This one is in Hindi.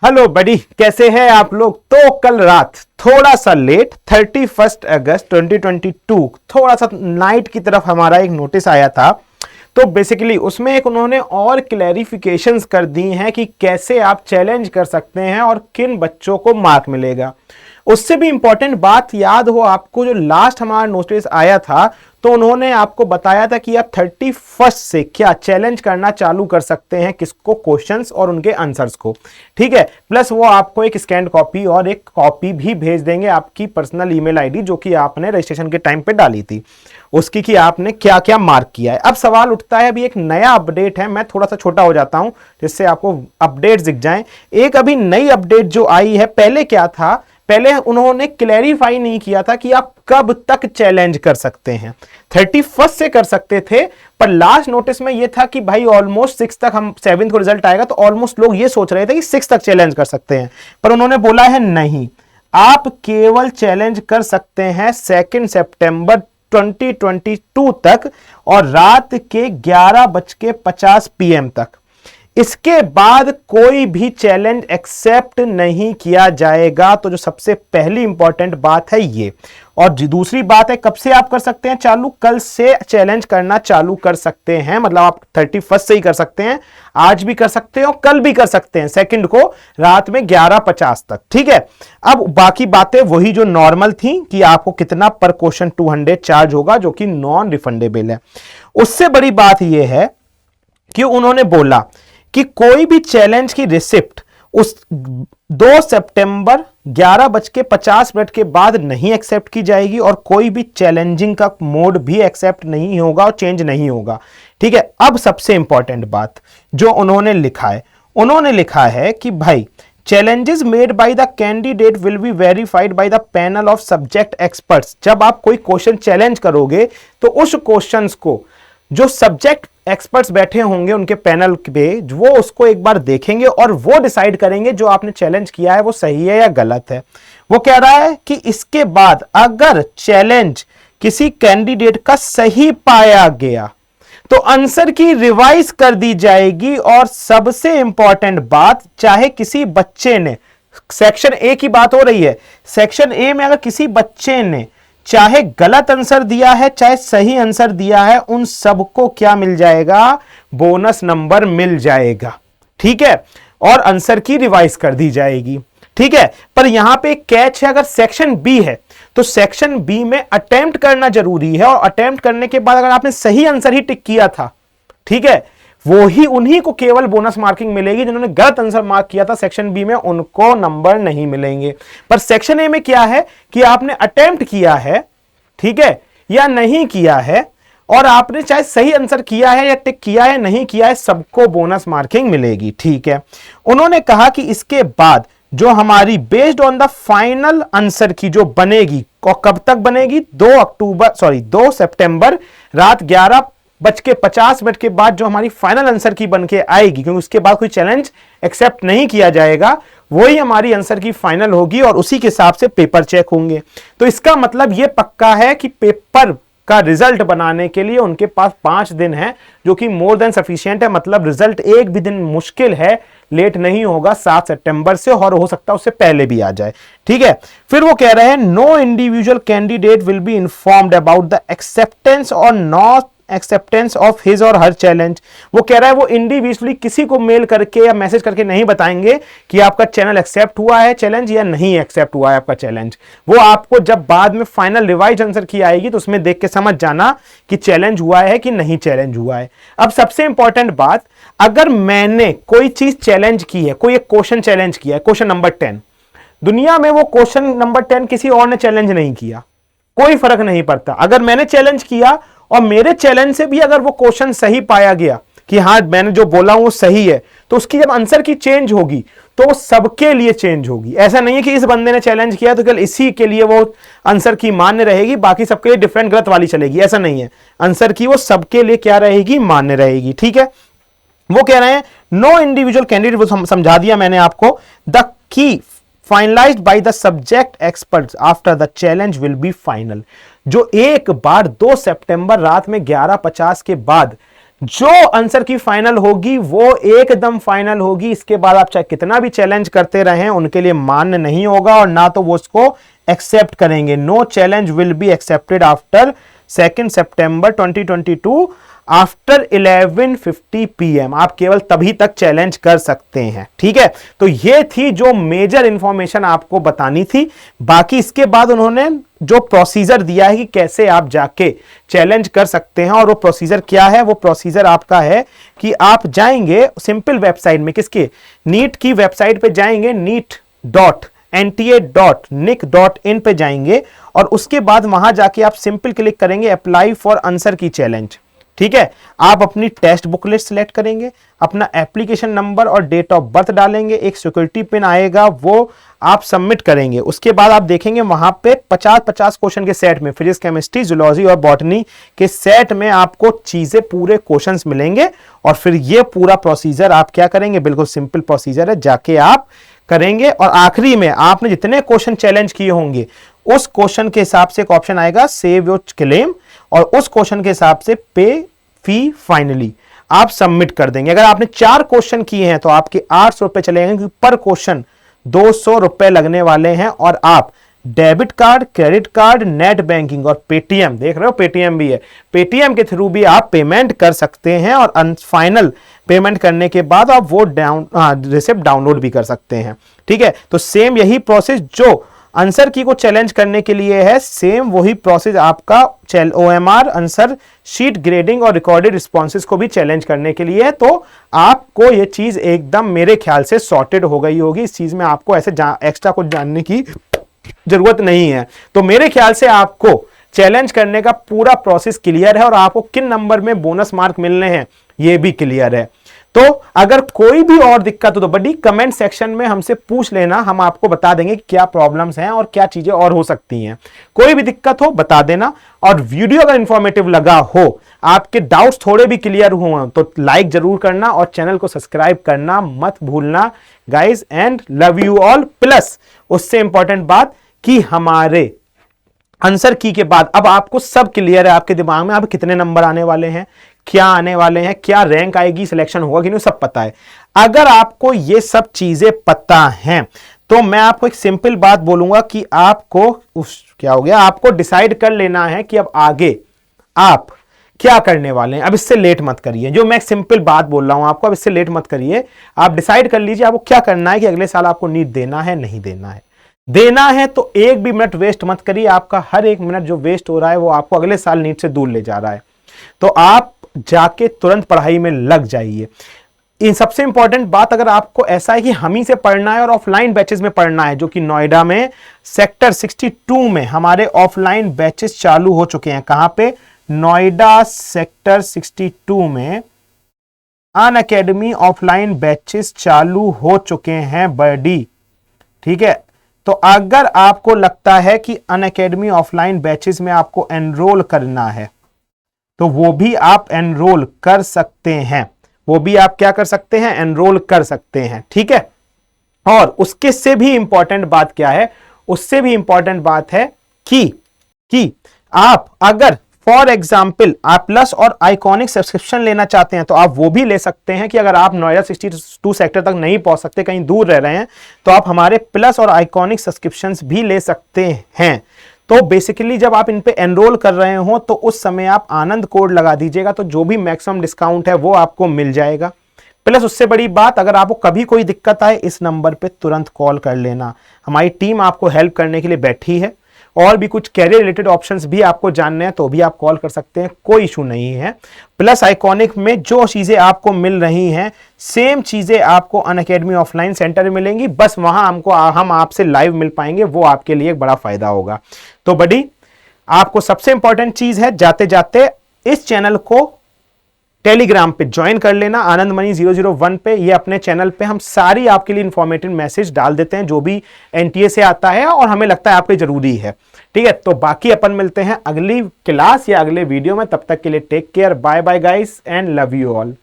हेलो बडी, कैसे हैं आप लोग। तो कल रात थोड़ा सा लेट 31 अगस्त 2022 थोड़ा सा नाइट की तरफ हमारा एक नोटिस आया था। तो बेसिकली उसमें एक उन्होंने और क्लैरिफिकेशंस कर दी हैं कि कैसे आप चैलेंज कर सकते हैं और किन बच्चों को मार्क मिलेगा। उससे भी इंपॉर्टेंट बात याद हो आपको, जो लास्ट हमारा नोटिस आया था तो उन्होंने आपको बताया था कि आप 31 से क्या चैलेंज करना चालू कर सकते हैं, किसको, क्वेश्चंस और उनके आंसर्स को। ठीक है, प्लस वो आपको एक स्कैन कॉपी और एक कॉपी भी भेज देंगे आपकी पर्सनल ईमेल आईडी जो कि आपने रजिस्ट्रेशन के टाइम पे डाली थी, उसकी कि आपने क्या क्या मार्क किया है। अब सवाल उठता है, अभी एक नया अपडेट है, मैं थोड़ा सा छोटा हो जाता हूं जिससे आपको अपडेट दिख जाए। एक अभी नई अपडेट जो आई है, पहले क्या था, पहले उन्होंने क्लैरिफाई नहीं किया था कि आप कब तक चैलेंज कर सकते हैं। 31 से कर सकते थे, पर लास्ट नोटिस में यह था कि भाई ऑलमोस्ट 6 तक, हम 7 को रिजल्ट आएगा तो ऑलमोस्ट लोग ये सोच रहे थे कि 6 तक चैलेंज कर सकते हैं, पर उन्होंने बोला है नहीं, आप केवल चैलेंज कर सकते हैं 2 सितंबर 2022 तक और रात के 11:50 PM तक। इसके बाद कोई भी चैलेंज एक्सेप्ट नहीं किया जाएगा। तो जो सबसे पहली इंपॉर्टेंट बात है ये, और दूसरी बात है कब से आप कर सकते हैं चालू, कल से चैलेंज करना चालू कर सकते हैं। मतलब आप 31 से ही कर सकते हैं, आज भी कर सकते हो, कल भी कर सकते हैं, सेकंड को रात में 11:50 तक। ठीक है, अब बाकी बातें वही जो नॉर्मल थी कि आपको कितना पर क्वेश्चन 200 चार्ज होगा, जो कि नॉन रिफंडेबल है। उससे बड़ी बात यह है कि उन्होंने बोला कि कोई भी चैलेंज की रिसिप्ट उस 2 सितंबर 11:50 के बाद नहीं एक्सेप्ट की जाएगी और कोई भी चैलेंजिंग का मोड भी एक्सेप्ट नहीं होगा और चेंज नहीं होगा। ठीक है, अब सबसे इंपॉर्टेंट बात जो उन्होंने लिखा है, उन्होंने लिखा है कि भाई challenges made by the candidate will be verified by the panel of subject experts। जब आप कोई क्वेश्चन चैलेंज करोगे तो उस क्वेश्चंस को जो सब्जेक्ट एक्सपर्ट्स बैठे होंगे उनके पैनल पे, वो उसको एक बार देखेंगे और वो डिसाइड करेंगे जो आपने चैलेंज किया है वो सही है या गलत है। वो कह रहा है कि इसके बाद अगर चैलेंज किसी कैंडिडेट का सही पाया गया तो आंसर की रिवाइज कर दी जाएगी। और सबसे इंपॉर्टेंट बात, चाहे किसी बच्चे ने, सेक्शन ए की बात हो रही है, सेक्शन ए में अगर किसी बच्चे ने चाहे गलत आंसर दिया है चाहे सही आंसर दिया है, उन सबको क्या मिल जाएगा, बोनस नंबर मिल जाएगा। ठीक है, और आंसर की रिवाइज कर दी जाएगी। ठीक है, पर यहां पे एक कैच है, अगर सेक्शन बी है तो सेक्शन बी में अटेम्प्ट करना जरूरी है, और अटेम्प्ट करने के बाद अगर आपने सही आंसर ही टिक किया था, ठीक है, वो ही उन्हीं को केवल बोनस मार्किंग मिलेगी। जिन्होंने गलत आंसर मार्क किया था सेक्शन बी में, उनको नंबर नहीं मिलेंगे। पर सेक्शन ए में क्या है कि आपने अटेम्प्ट किया है, ठीक है, या नहीं किया है, और आपने चाहे सही आंसर किया है या टिक किया है, नहीं किया है, सबको बोनस मार्किंग मिलेगी। ठीक है, उन्होंने कहा कि इसके बाद जो हमारी based on the final answer की जो बनेगी, कब तक बनेगी, 2 सितंबर रात 11:50 के बाद जो हमारी फाइनल आंसर की बन के आएगी, क्योंकि उसके बाद कोई चैलेंज एक्सेप्ट नहीं किया जाएगा, वही हमारी आंसर की फाइनल होगी और उसी के हिसाब से पेपर चेक होंगे। तो इसका मतलब यह पक्का है कि पेपर का रिजल्ट बनाने के लिए उनके पास 5 दिन है, जो कि मोर देन सफिशिएंट है। मतलब रिजल्ट एक भी दिन मुश्किल है लेट नहीं होगा 7 सितंबर से, और हो सकता है उससे पहले भी आ जाए। ठीक है, फिर वो कह रहे हैं no individual candidate will be informed about the acceptance or not acceptance of his or her challenge. वो कह रहा है वो इंडिविजुअली किसी को मेल करके या मैसेज करके नहीं बताएंगे कि आपका चैनल एक्सेप्ट हुआ है चैलेंज या नहीं एक्सेप्ट हुआ है आपका चैलेंज। वो आपको जब बाद में फाइनल रिवाइज आंसर की आएगी तो उसमें देख के समझ जाना कि चैलेंज हुआ है कि नहीं चैलेंज हुआ है। अब सबसे इंपॉर्टेंट बात, अगर मैंने कोई चीज चैलेंज की है, कोई एक क्वेश्चन चैलेंज किया है, क्वेश्चन नंबर 10, दुनिया में वो क्वेश्चन नंबर 10 किसी और ने चैलेंज नहीं किया, कोई फर्क नहीं पड़ता। अगर मैंने चैलेंज किया और मेरे चैलेंज से भी अगर वो क्वेश्चन सही पाया गया कि हाँ मैंने जो बोला हूं वो सही है, तो उसकी जब आंसर की चेंज होगी तो वो सबके लिए चेंज होगी। ऐसा नहीं है कि इस बंदे ने चैलेंज किया तो केवल इसी के लिए वो आंसर की मान्य रहेगी, बाकी सबके लिए डिफरेंट गलत वाली चलेगी, ऐसा नहीं है। आंसर की वो सबके लिए क्या रहेगी, मान्य रहेगी। ठीक है, वो कह रहे हैं नो इंडिविजुअल कैंडिडेट, वो समझा दिया मैंने आपको। The key finalised by the subject experts after the challenge will B final. जो एक बार 2 सितंबर रात में 11:50 के बाद जो आंसर की फाइनल होगी वो एकदम फाइनल होगी, इसके बाद आप चाहे कितना भी चैलेंज करते रहें उनके लिए मान्य नहीं होगा और ना तो वो उसको एक्सेप्ट करेंगे। No challenge will be accepted after 2 September 2022 after 11:50 PM। आप केवल तभी तक चैलेंज कर सकते हैं, ठीक है। तो ये थी जो मेजर इंफॉर्मेशन आपको बतानी थी। बाकी इसके बाद उन्होंने जो प्रोसीजर दिया है कि कैसे आप जाके चैलेंज कर सकते हैं, और वो प्रोसीजर क्या है, वो प्रोसीजर आपका है कि आप जाएंगे सिंपल वेबसाइट में, किसके, नीट की वेबसाइट पे जाएंगे, neet.nta.nic.in पे जाएंगे और उसके बाद वहां जाके आप सिंपल क्लिक करेंगे अप्लाई फॉर आंसर की चैलेंज, ठीक है। आप अपनी टेस्ट बुकलेट सिलेक्ट करेंगे, अपना एप्लीकेशन नंबर और डेट ऑफ बर्थ डालेंगे, एक सिक्योरिटी पिन आएगा वो आप सबमिट करेंगे। उसके बाद आप देखेंगे वहां पे 50-50 क्वेश्चन के सेट में, फिजिक्स, केमिस्ट्री, जूलॉजी और बॉटनी के सेट में आपको चीजें, पूरे क्वेश्चंस मिलेंगे। और फिर ये पूरा प्रोसीजर आप क्या करेंगे, बिल्कुल सिंपल प्रोसीजर है, जाके आप करेंगे और आखिरी में आपने जितने क्वेश्चन चैलेंज किए होंगे उस क्वेश्चन के हिसाब से एक ऑप्शन आएगा सेव योर क्लेम, और उस क्वेश्चन के हिसाब से पे फी फाइनली आप सबमिट कर देंगे। अगर आपने 4 क्वेश्चन किए हैं तो आपके 800 रुपए चलेंगे, क्योंकि पर क्वेश्चन 200 रुपए लगने वाले हैं। और आप debit card, credit card, net banking और पेटीएम, देख रहे हो पेटीएम भी है, पेटीएम के थ्रू भी आप पेमेंट कर सकते हैं और फाइनल पेमेंट करने के बाद आप वो रिसिप्ट डाउनलोड भी कर सकते हैं, ठीक है। तो सेम यही प्रोसेस जो आंसर की को चैलेंज करने के लिए है, सेम वही प्रोसेस आपका OMR आंसर शीट ग्रेडिंग और रिकॉर्डेड रिस्पॉन्सेज को भी चैलेंज करने के लिए है। तो आपको ये चीज एकदम मेरे ख्याल से सॉर्टेड हो गई होगी, इस चीज में आपको ऐसे एक्स्ट्रा कुछ जानने की जरूरत नहीं है। तो मेरे ख्याल से आपको चैलेंज करने का पूरा प्रोसेस क्लियर है और आपको किन नंबर में बोनस मार्क मिलने हैं ये भी क्लियर है। तो अगर कोई भी और दिक्कत हो तो बड़ी कमेंट सेक्शन में हमसे पूछ लेना, हम आपको बता देंगे कि क्या प्रॉब्लम्स हैं और क्या चीजें और हो सकती हैं। कोई भी दिक्कत हो बता देना, और वीडियो अगर इंफॉर्मेटिव लगा हो, आपके डाउट्स थोड़े भी क्लियर हुए तो लाइक जरूर करना और चैनल को सब्सक्राइब करना मत भूलना guys, and love you all. Plus उससे इंपॉर्टेंट बात कि हमारे आंसर की के बाद अब आपको सब क्लियर है आपके दिमाग में, अब कितने नंबर आने वाले हैं, क्या आने वाले हैं, क्या रैंक आएगी, सिलेक्शन होगा कि नहीं, सब पता है। अगर आपको ये सब चीजें पता हैं तो मैं आपको एक सिंपल बात बोलूंगा कि आपको क्या हो गया, आपको डिसाइड कर लेना है कि अब आगे आप क्या करने वाले हैं। अब इससे लेट मत करिए, जो मैं एक सिंपल बात बोल रहा हूं आपको, अब इससे लेट मत करिए, आप डिसाइड कर लीजिए आपको क्या करना है कि अगले साल आपको नीट देना है नहीं देना है। देना है तो एक भी मिनट वेस्ट मत करिए, आपका हर एक मिनट जो वेस्ट हो रहा है वो आपको अगले साल नीट से दूर ले जा रहा है। तो आप जाके तुरंत पढ़ाई में लग जाइए। इन सबसे इंपॉर्टेंट बात, अगर आपको ऐसा है कि हम ही से पढ़ना है और ऑफलाइन बैचेस में पढ़ना है, जो कि नोएडा में सेक्टर 62 में हमारे ऑफलाइन बैचेस चालू हो चुके हैं। कहां पे, नोएडा सेक्टर 62 में अनअकैडमी ऑफलाइन बैचेस चालू हो चुके हैं बडी, ठीक है। तो अगर आपको लगता है कि अनअकैडमी ऑफलाइन बैचेस में आपको एनरोल करना है तो वो भी आप एनरोल कर सकते हैं, वो भी आप क्या कर सकते हैं, एनरोल कर सकते हैं, ठीक है। और उसके से भी इंपॉर्टेंट बात क्या है, उससे भी इंपॉर्टेंट बात है कि आप अगर फॉर एग्जाम्पल आप प्लस और आइकॉनिक सब्सक्रिप्शन लेना चाहते हैं तो आप वो भी ले सकते हैं, कि अगर आप नोएडा 62 सेक्टर तक नहीं पहुंच सकते, कहीं दूर रह रहे हैं, तो आप हमारे प्लस और आइकॉनिक सब्सक्रिप्शन भी ले सकते हैं। तो बेसिकली जब आप इन पे एनरोल कर रहे हो तो उस समय आप आनंद कोड लगा दीजिएगा, तो जो भी मैक्सिमम डिस्काउंट है वो आपको मिल जाएगा। प्लस उससे बड़ी बात, अगर आपको कभी कोई दिक्कत आए इस नंबर पे तुरंत कॉल कर लेना, हमारी टीम आपको हेल्प करने के लिए बैठी है। और भी कुछ कैरियर रिलेटेड ऑप्शंस भी आपको जानने हैं तो भी आप कॉल कर सकते हैं, कोई इशू नहीं है। प्लस आइकॉनिक में जो चीजें आपको मिल रही हैं सेम चीजें आपको अनअकैडमी ऑफलाइन सेंटर में मिलेंगी, बस वहां हम आपसे लाइव मिल पाएंगे, वो आपके लिए एक बड़ा फायदा होगा। तो बड़ी आपको सबसे इंपॉर्टेंट चीज है, जाते जाते इस चैनल को टेलीग्राम पे ज्वाइन कर लेना, आनंद मनी 001 पे। ये अपने चैनल पे हम सारी आपके लिए इंफॉर्मेटिव मैसेज डाल देते हैं जो भी एनटीए से आता है और हमें लगता है आपके जरूरी है, ठीक है। तो बाकी अपन मिलते हैं अगली क्लास या अगले वीडियो में, तब तक के लिए take care, bye bye guys and love you all.